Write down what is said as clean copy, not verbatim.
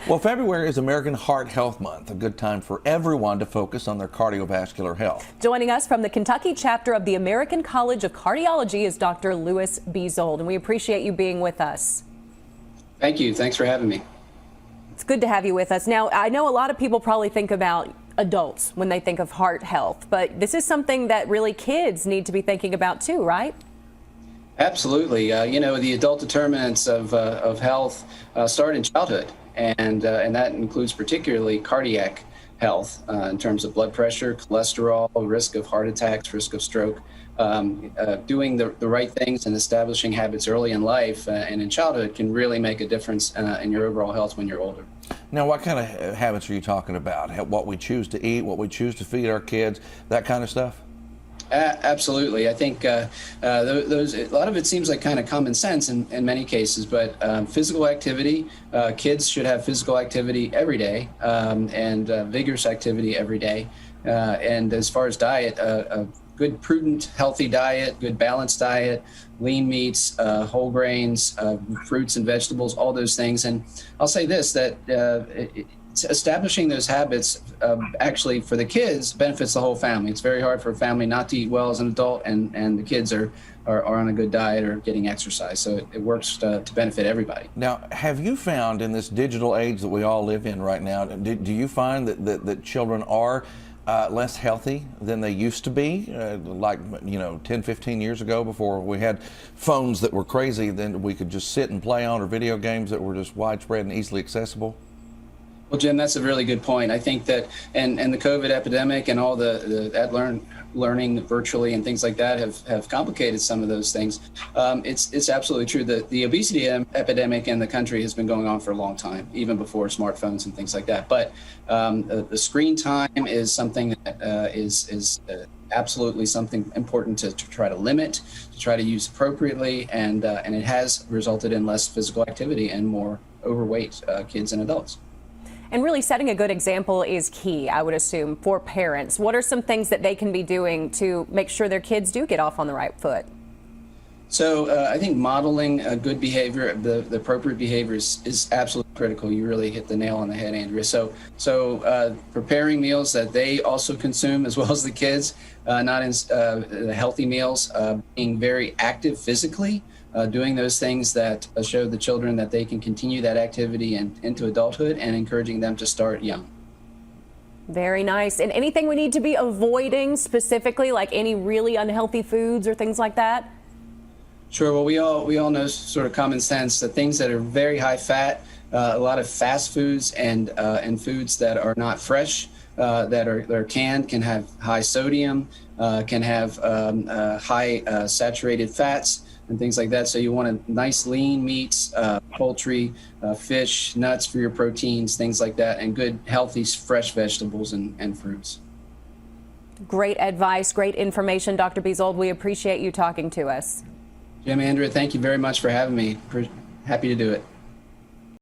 Well, February is American Heart Health Month, a good time for everyone to focus on their cardiovascular health. Joining us from the Kentucky chapter of the American College of Cardiology is Dr. Louis Bezold, and we appreciate you being with us. Thank you. Thanks for having me. It's good to have you with us. Now, I know a lot of people probably think about adults when they think of heart health, but this is something that really kids need to be thinking about too, right? Absolutely. You know, the adult determinants of health start in childhood, and that includes particularly cardiac health in terms of blood pressure, cholesterol, risk of heart attacks, risk of stroke. Doing the right things and establishing habits early in life and in childhood can really make a difference in your overall health when you're older. Now, what kind of habits are you talking about? What we choose to eat, what we choose to feed our kids, that kind of stuff? Absolutely. I think a lot of it seems like kind of common sense in many cases, but physical activity, kids should have physical activity every day and vigorous activity every day. And as far as diet, a good, prudent, healthy diet, good balanced diet, lean meats, whole grains, fruits and vegetables, all those things. And I'll say this, that establishing those habits actually for the kids benefits the whole family. It's very hard for a family not to eat well as an adult, and the kids are on a good diet or getting exercise. So it works to benefit everybody. Now, have you found in this digital age that we all live in right now, do you find that children are less healthy than they used to be, like 10, 15 years ago, before we had phones that were crazy, then we could just sit and play on, or video games that were just widespread and easily accessible? Well, Jim, that's a really good point. I think that, and the COVID epidemic and all the learning virtually and things like that have complicated some of those things. It's absolutely true that the obesity epidemic in the country has been going on for a long time, even before smartphones and things like that. But the screen time is something that is absolutely something important to try to limit, to try to use appropriately, and it has resulted in less physical activity and more overweight kids and adults. And really setting a good example is key, I would assume, for parents. What are some things that they can be doing to make sure their kids do get off on the right foot? So I think modeling a good behavior, the appropriate behavior is absolutely critical. You really hit the nail on the head, Andrea. So preparing meals that they also consume as well as the kids, not in healthy meals, being very active physically, doing those things that show the children that they can continue that activity into adulthood, and encouraging them to start young. Very nice. And anything we need to be avoiding specifically, like any really unhealthy foods or things like that? Sure. Well, we all know sort of common sense that things that are very high fat, a lot of fast foods and foods that are not fresh, that are canned, can have high sodium, can have high saturated fats and things like that. So you want nice lean meats, poultry, fish, nuts for your proteins, things like that, and good healthy fresh vegetables and fruits. Great advice, great information, Dr. Bezold. We appreciate you talking to us. Jim, Andrea, thank you very much for having me. Happy to do it.